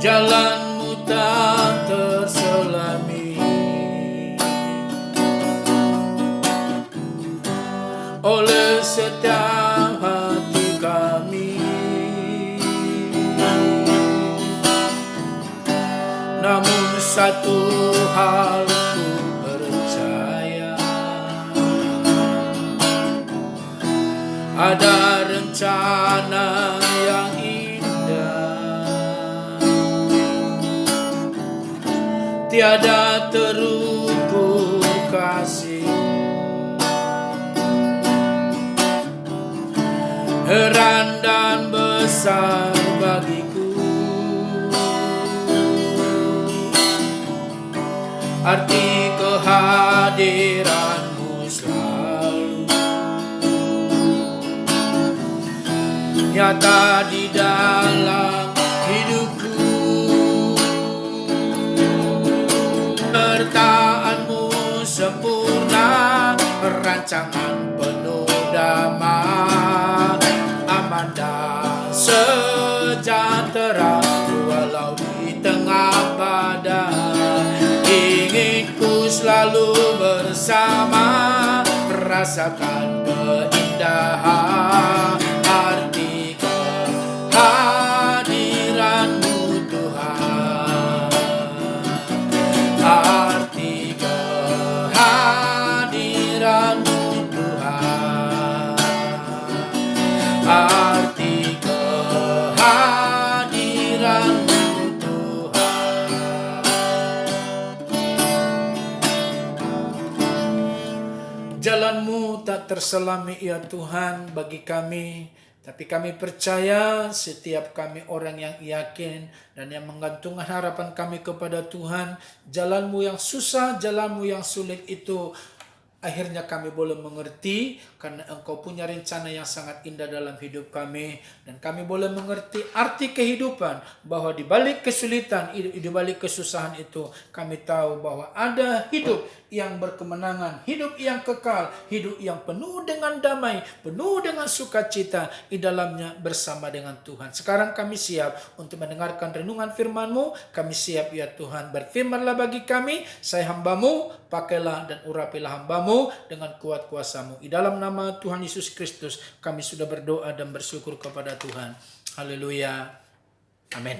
Jalanmu tak terselami oleh setiap hati kami. Namun satu hal ku percaya, ada rencana yang indah, tiada terukur kasih, heran dan besar bagiku. Arti kehadiranmu selalu nyata di dalam hidupku. Penyertaanmu sempurna, rancangan penuh damai, aman dan sejahtera walau di tengah badai. Ingin ku selalu bersama, rasakan keindahan arti kehadiranmu Tuhan, arti kehadiranmu Tuhan, arti kehadiranmu. Jalanmu tak terselami ya Tuhan bagi kami, tapi kami percaya setiap kami orang yang yakin dan yang menggantungkan harapan kami kepada Tuhan, jalanmu yang susah, jalanmu yang sulit itu akhirnya kami boleh mengerti karena Engkau punya rencana yang sangat indah dalam hidup kami, dan kami boleh mengerti arti kehidupan bahwa di balik kesulitan, di balik kesusahan itu kami tahu bahwa ada hidup yang berkemenangan, hidup yang kekal, hidup yang penuh dengan damai, penuh dengan sukacita di dalamnya bersama dengan Tuhan. Sekarang kami siap untuk mendengarkan renungan firman-Mu. Kami siap ya Tuhan, berfirmanlah bagi kami, saya hamba-Mu, pakailah dan urapilah hamba-Mu dengan kuat kuasa-Mu. Di dalam nama Tuhan Yesus Kristus kami sudah berdoa dan bersyukur kepada Tuhan. Haleluya. Amin.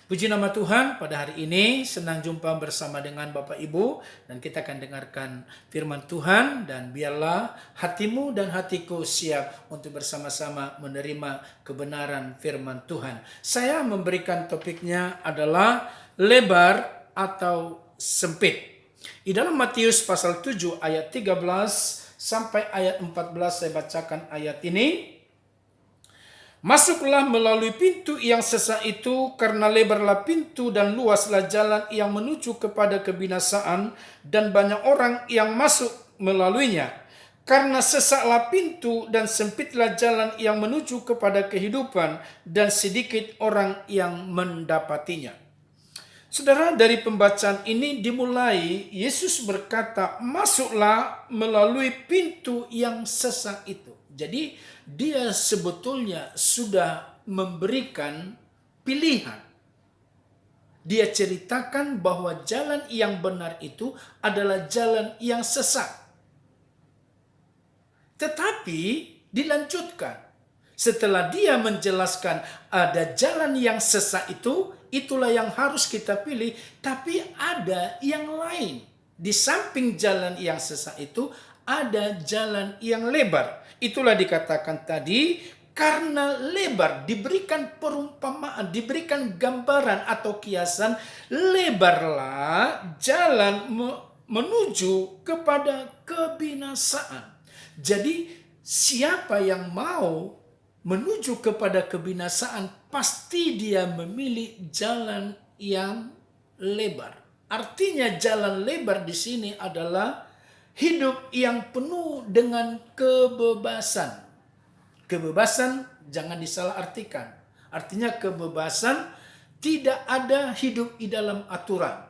Puji nama Tuhan, pada hari ini senang jumpa bersama dengan Bapak Ibu, dan kita akan dengarkan firman Tuhan, dan biarlah hatimu dan hatiku siap untuk bersama-sama menerima kebenaran firman Tuhan. Saya memberikan topiknya adalah lebar atau sempit. Di dalam Matius pasal 7 ayat 13 sampai ayat 14 saya bacakan ayat ini. Masuklah melalui pintu yang sesak itu, karena lebarlah pintu dan luaslah jalan yang menuju kepada kebinasaan, dan banyak orang yang masuk melaluinya. Karena sesaklah pintu dan sempitlah jalan yang menuju kepada kehidupan, dan sedikit orang yang mendapatinya. Saudara, dari pembacaan ini dimulai Yesus berkata, masuklah melalui pintu yang sesak itu. Jadi dia sebetulnya sudah memberikan pilihan. Dia ceritakan bahwa jalan yang benar itu adalah jalan yang sesak. Tetapi dilanjutkan. Setelah dia menjelaskan ada jalan yang sesak itu, itulah yang harus kita pilih. Tapi ada yang lain. Di samping jalan yang sesak itu, ada jalan yang lebar. Itulah dikatakan tadi, karena lebar, diberikan perumpamaan, diberikan gambaran atau kiasan, lebarlah jalan menuju kepada kebinasaan. Jadi siapa yang mau menuju kepada kebinasaan, pasti dia memilih jalan yang lebar. Artinya jalan lebar di sini adalah hidup yang penuh dengan kebebasan. Kebebasan jangan disalahartikan. Artinya kebebasan tidak ada hidup di dalam aturan.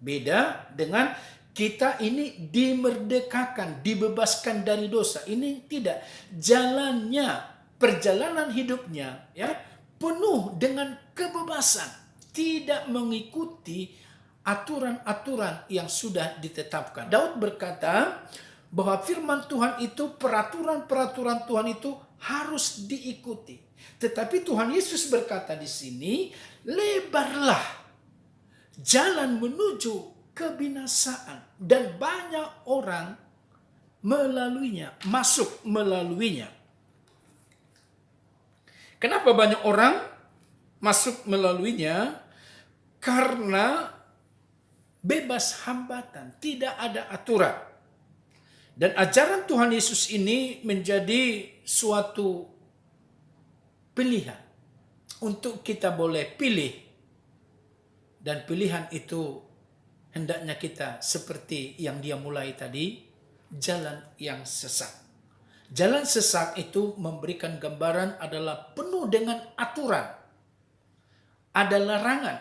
Beda dengan kita ini dimerdekakan, dibebaskan dari dosa. Ini tidak. Jalannya, perjalanan hidupnya ya penuh dengan kebebasan. tidak mengikuti aturan-aturan yang sudah ditetapkan. Daud berkata bahwa firman Tuhan itu, peraturan-peraturan Tuhan itu harus diikuti. Tetapi Tuhan Yesus berkata di sini, lebarlah jalan menuju kebinasaan dan banyak orang melaluinya, masuk melaluinya. Kenapa banyak orang masuk melaluinya? Karena bebas hambatan, tidak ada aturan. Dan ajaran Tuhan Yesus ini menjadi suatu pilihan untuk kita boleh pilih. Dan pilihan itu hendaknya kita seperti yang dia mulai tadi, jalan yang sesat. Jalan sesat itu memberikan gambaran adalah penuh dengan aturan. Ada larangan.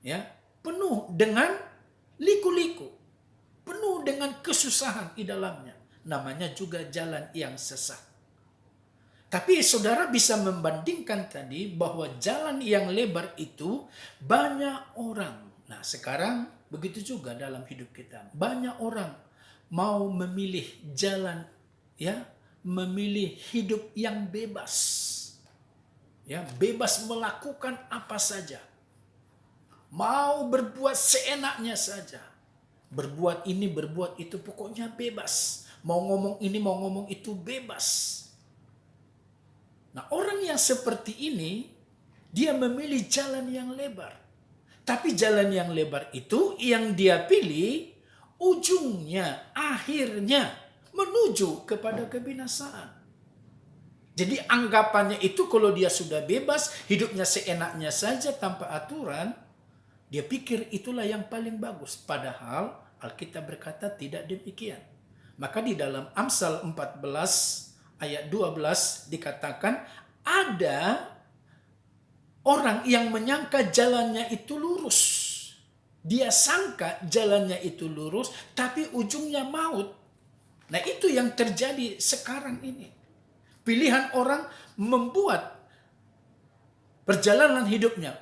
Ya, penuh dengan liku-liku. Penuh dengan kesusahan di dalamnya. Namanya juga jalan yang sesat. Tapi saudara bisa membandingkan tadi bahwa jalan yang lebar itu banyak orang. Nah, sekarang begitu juga dalam hidup kita. Banyak orang mau memilih jalan, ya, memilih hidup yang bebas. Ya, bebas melakukan apa saja. Mau berbuat seenaknya saja. Berbuat ini, berbuat itu, pokoknya bebas. Mau ngomong ini, mau ngomong itu, bebas. Nah, orang yang seperti ini, dia memilih jalan yang lebar. Tapi jalan yang lebar itu yang dia pilih, ujungnya, akhirnya menuju kepada kebinasaan. Jadi anggapannya itu kalau dia sudah bebas, hidupnya seenaknya saja tanpa aturan, dia pikir itulah yang paling bagus. Padahal Alkitab berkata tidak demikian. Maka di dalam Amsal 14 ayat 12 dikatakan ada orang yang menyangka jalannya itu lurus. Dia sangka jalannya itu lurus, tapi ujungnya maut. Nah, itu yang terjadi sekarang ini. Pilihan orang membuat perjalanan hidupnya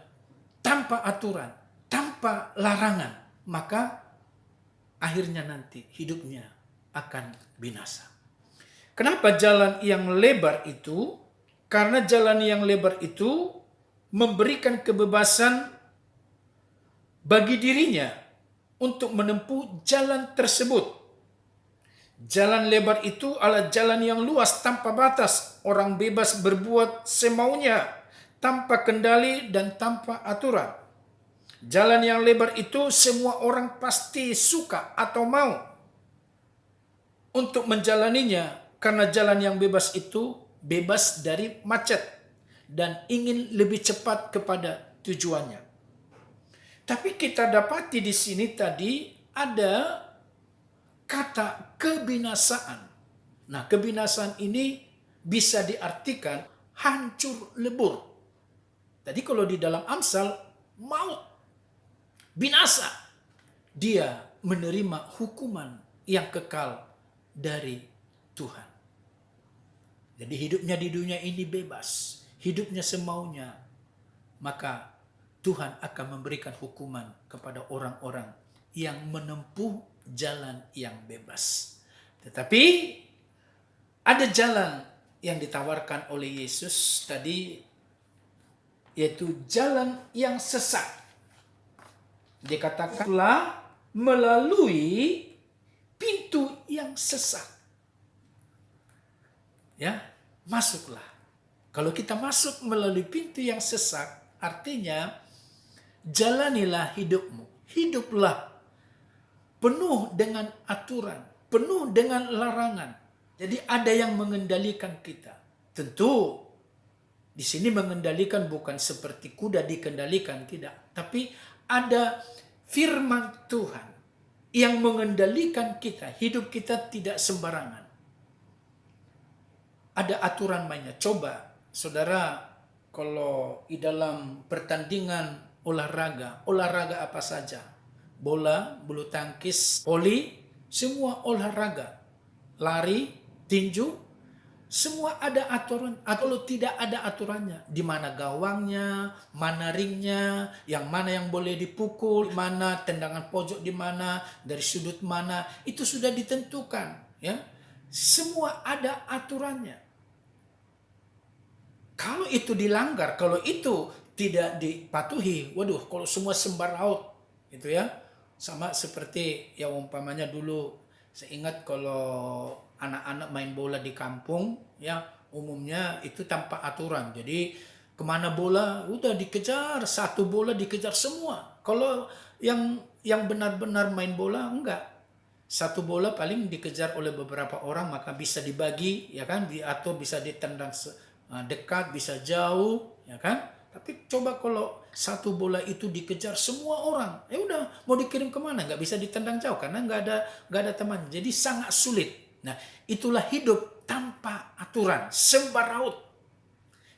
tanpa aturan, tanpa larangan. Maka akhirnya nanti hidupnya akan binasa. Kenapa jalan yang lebar itu? Karena jalan yang lebar itu memberikan kebebasan bagi dirinya untuk menempuh jalan tersebut. Jalan lebar itu adalah jalan yang luas tanpa batas. Orang bebas berbuat semaunya, tanpa kendali dan tanpa aturan. Jalan yang lebar itu semua orang pasti suka atau mau untuk menjalaninya. Karena jalan yang bebas itu bebas dari macet dan ingin lebih cepat kepada tujuannya. Tapi kita dapati di sini tadi ada kata kebinasaan. Nah, kebinasaan ini bisa diartikan hancur lebur. Tadi kalau di dalam Amsal, maut, binasa. Dia menerima hukuman yang kekal dari Tuhan. Jadi hidupnya di dunia ini bebas. Hidupnya semaunya. Maka Tuhan akan memberikan hukuman kepada orang-orang yang menempuh jalan yang bebas. Tetapi ada jalan yang ditawarkan oleh Yesus tadi, yaitu jalan yang sesat. Dikatakanlah melalui pintu yang sesat. Ya, masuklah. Kalau kita masuk melalui pintu yang sesat, artinya jalanilah hidupmu. Hiduplah penuh dengan aturan, penuh dengan larangan. Jadi ada yang mengendalikan kita. Tentu di sini mengendalikan bukan seperti kuda dikendalikan, tidak. Tapi ada firman Tuhan yang mengendalikan kita. Hidup kita tidak sembarangan. Ada aturan mainnya. Coba, saudara, kalau di dalam pertandingan olahraga apa saja? Bola, bulu tangkis, voli, semua olahraga. Lari, tinju, Semua ada aturan. Kalau tidak ada aturannya, di mana gawangnya, mana ringnya, yang mana yang boleh dipukul, di mana tendangan pojok, di mana dari sudut mana, itu sudah ditentukan. Ya, semua ada aturannya. Kalau itu dilanggar, kalau itu tidak dipatuhi, waduh, kalau semua sembar laut, gitu ya, sama seperti yang umpamanya dulu. Saya ingat kalau anak-anak main bola di kampung, ya umumnya itu tanpa aturan. Jadi kemana bola, udah dikejar, satu bola dikejar semua. Kalau yang benar-benar main bola, enggak. Satu bola paling dikejar oleh beberapa orang, maka bisa dibagi, ya kan, diatur, bisa ditendang dekat, bisa jauh, ya kan. Tapi coba kalau satu bola itu dikejar semua orang, ya udah mau dikirim kemana? Nggak bisa ditendang jauh karena nggak ada teman. Jadi sangat sulit. Nah, itulah hidup tanpa aturan, sembaraup,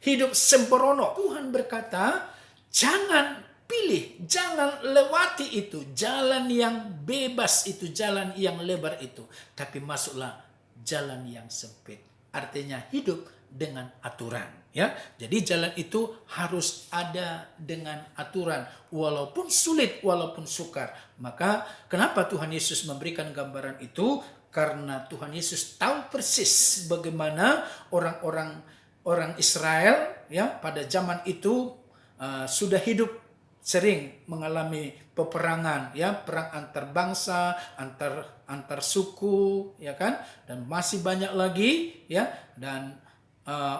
hidup sembrono. Tuhan berkata, jangan pilih, jangan lewati itu, jalan yang bebas itu, jalan yang lebar itu, tapi masuklah jalan yang sempit. Artinya hidup dengan aturan. Ya, jadi jalan itu harus ada dengan aturan, walaupun sulit, walaupun sukar. Maka kenapa Tuhan Yesus memberikan gambaran itu? Karena Tuhan Yesus tahu persis bagaimana orang Israel, ya, pada zaman itu sudah hidup sering mengalami peperangan, ya, perang antar bangsa, antar suku, ya kan, dan masih banyak lagi, ya, dan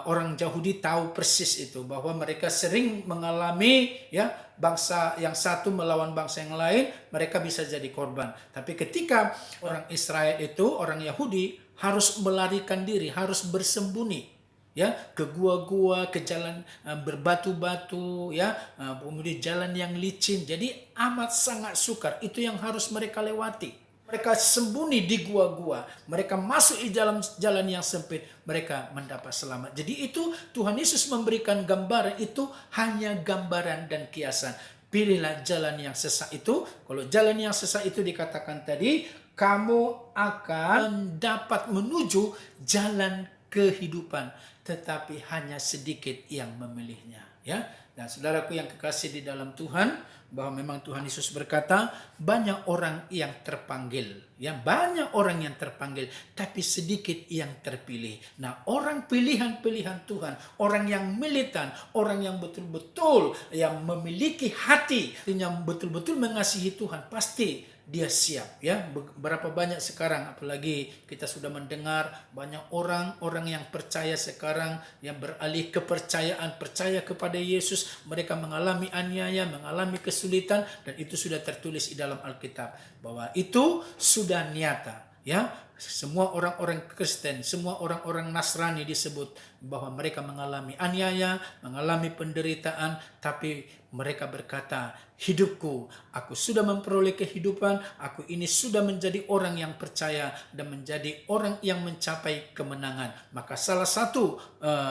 orang Yahudi tahu persis itu, bahwa mereka sering mengalami, ya, bangsa yang satu melawan bangsa yang lain, mereka bisa jadi korban. Tapi ketika orang Israel itu, orang Yahudi harus melarikan diri, harus bersembunyi, ya, ke gua-gua, ke jalan berbatu-batu, ya, kemudian jalan yang licin. Jadi amat sangat sukar. Itu yang harus mereka lewati. Mereka sembunyi di gua-gua, mereka masuk di dalam jalan yang sempit, mereka mendapat selamat. Jadi itu Tuhan Yesus memberikan gambaran, itu hanya gambaran dan kiasan. Pilihlah jalan yang sesak itu. Kalau jalan yang sesak itu dikatakan tadi, kamu akan dapat menuju jalan kehidupan, tetapi hanya sedikit yang memilihnya. Ya, dan saudaraku yang kekasih di dalam Tuhan, bahwa memang Tuhan Yesus berkata, banyak orang yang terpanggil, ya, banyak orang yang terpanggil, tapi sedikit yang terpilih. Nah, orang pilihan-pilihan Tuhan, orang yang militan, orang yang betul-betul yang memiliki hati, yang betul-betul mengasihi Tuhan, pasti dia siap, ya. Berapa banyak sekarang, apalagi kita sudah mendengar banyak orang-orang yang percaya sekarang, yang beralih kepercayaan, percaya kepada Yesus, mereka mengalami aniaya, mengalami kesulitan, dan itu sudah tertulis di dalam Alkitab, bahwa itu sudah nyata, ya. Semua orang-orang Kristen, semua orang-orang Nasrani disebut bahwa mereka mengalami aniaya, mengalami penderitaan, tapi mereka berkata, hidupku, aku sudah memperoleh kehidupan, aku ini sudah menjadi orang yang percaya dan menjadi orang yang mencapai kemenangan. Maka salah satu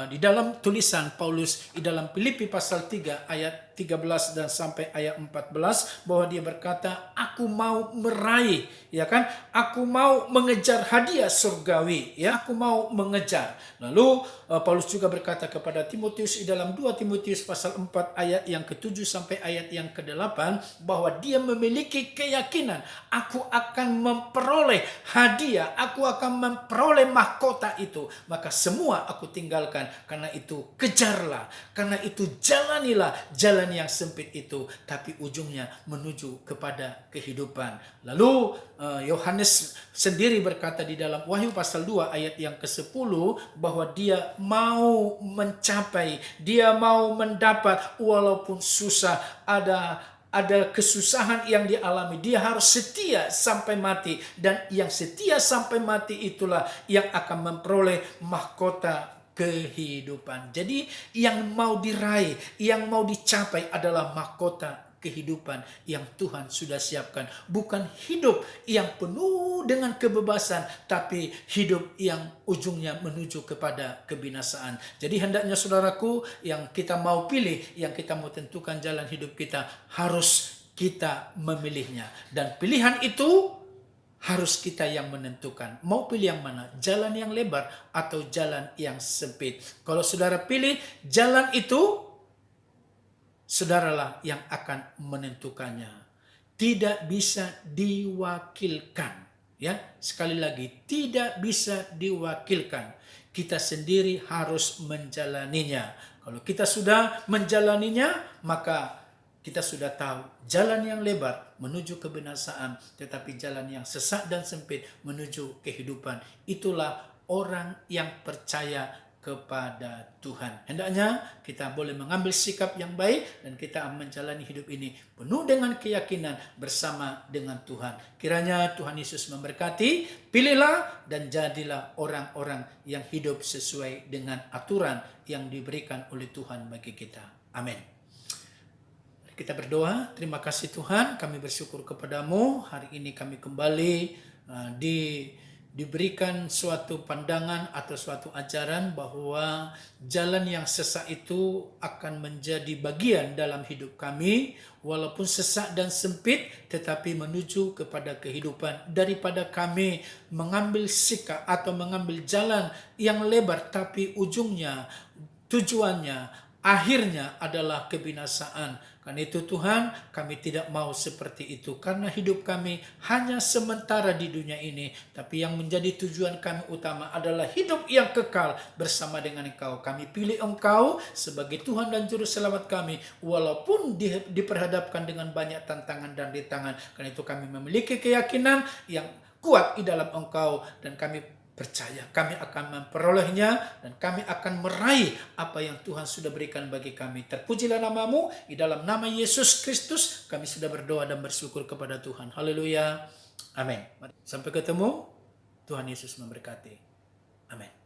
di dalam tulisan Paulus di dalam Filipi pasal 3 ayat 13 dan sampai ayat 14, bahwa dia berkata, aku mau meraih, ya kan, aku mau mengejar hadiah surgawi, ya, aku mau mengejar. Lalu Paulus juga berkata kepada Timotius di dalam 2 Timotius pasal 4 ayat yang ke-7 sampai ayat yang ke-8, bahwa dia memiliki keyakinan, aku akan memperoleh hadiah, aku akan memperoleh mahkota itu. Maka semua aku tinggalkan, karena itu kejarlah, karena itu jalanilah jalan yang sempit itu, tapi ujungnya menuju kepada kehidupan. Lalu Yohanes sendiri berkata di dalam Wahyu pasal 2 ayat yang ke-10, bahwa dia mau mencapai, dia mau mendapat walaupun susah, ada kesusahan yang dialami, dia harus setia sampai mati, dan yang setia sampai mati itulah yang akan memperoleh mahkota kehidupan. Jadi yang mau diraih, yang mau dicapai adalah mahkota kehidupan yang Tuhan sudah siapkan. Bukan hidup yang penuh dengan kebebasan, tapi hidup yang ujungnya menuju kepada kebinasaan. Jadi hendaknya saudaraku, yang kita mau pilih, yang kita mau tentukan jalan hidup kita, harus kita memilihnya. Dan pilihan itu harus kita yang menentukan. Mau pilih yang mana? Jalan yang lebar atau jalan yang sempit? Kalau saudara pilih jalan itu, saudaralah yang akan menentukannya. Tidak bisa diwakilkan. Ya, sekali lagi, tidak bisa diwakilkan. Kita sendiri harus menjalaninya. Kalau kita sudah menjalaninya, maka kita sudah tahu jalan yang lebar menuju kebinasaan, tetapi jalan yang sesak dan sempit menuju kehidupan. Itulah orang yang percaya kepada Tuhan. Hendaknya kita boleh mengambil sikap yang baik dan kita menjalani hidup ini penuh dengan keyakinan bersama dengan Tuhan. Kiranya Tuhan Yesus memberkati. Pilihlah dan jadilah orang-orang yang hidup sesuai dengan aturan yang diberikan oleh Tuhan bagi kita. Amin. Kita berdoa. Terima kasih Tuhan, kami bersyukur kepadamu. Hari ini kami kembali diberikan suatu pandangan atau suatu ajaran bahwa jalan yang sesak itu akan menjadi bagian dalam hidup kami, walaupun sesak dan sempit, tetapi menuju kepada kehidupan. Daripada kami mengambil sikap atau mengambil jalan yang lebar, tapi ujungnya, tujuannya, akhirnya adalah kebinasaan. Karena itu Tuhan, kami tidak mau seperti itu. Karena hidup kami hanya sementara di dunia ini. Tapi yang menjadi tujuan kami utama adalah hidup yang kekal bersama dengan Engkau. Kami pilih Engkau sebagai Tuhan dan Juru Selamat kami. Walaupun diperhadapkan dengan banyak tantangan dan rintangan. Karena itu kami memiliki keyakinan yang kuat di dalam Engkau. Dan kami percaya kami akan memperolehnya dan kami akan meraih apa yang Tuhan sudah berikan bagi kami. Terpujilah namamu, di dalam nama Yesus Kristus kami sudah berdoa dan bersyukur kepada Tuhan. Haleluya. Amin. Sampai ketemu. Tuhan Yesus memberkati. Amin.